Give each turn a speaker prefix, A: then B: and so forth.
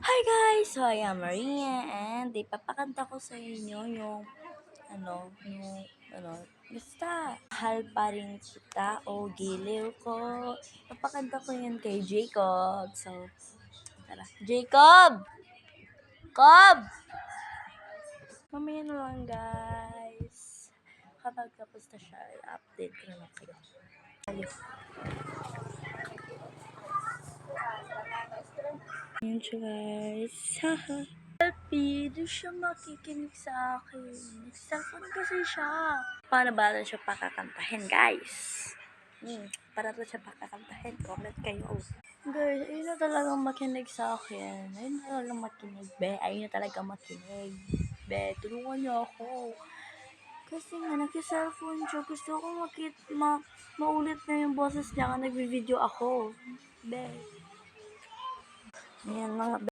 A: Hi guys! So, I am Maria and ipapakanta ko sa inyo yung basta, mahal pa rin kita o giliw ko. Ipapakanta ko yun kay Jacob. So, tara. Jacob! Cob! Mamaya na lang guys. Kapag tapos na siya, i-update ko na lang kayo. Ayun. Yun siya guys. Haha. Selfie, di siya makikinig sa akin. Nag-cellphone kasi siya. Paano ba na siya pakakantahin, guys? Para to siya pakakantahin. Comment kayo. Guys, ayun na talagang makinig sa akin. Ayun na talagang makinig, be. Ayun na talagang makinig. Be, tulungan niyo ako. Kasi nga, nag-cellphone siya. Gusto ko maulit na yung boses niya nga nag-video ako. Be. Ayan mga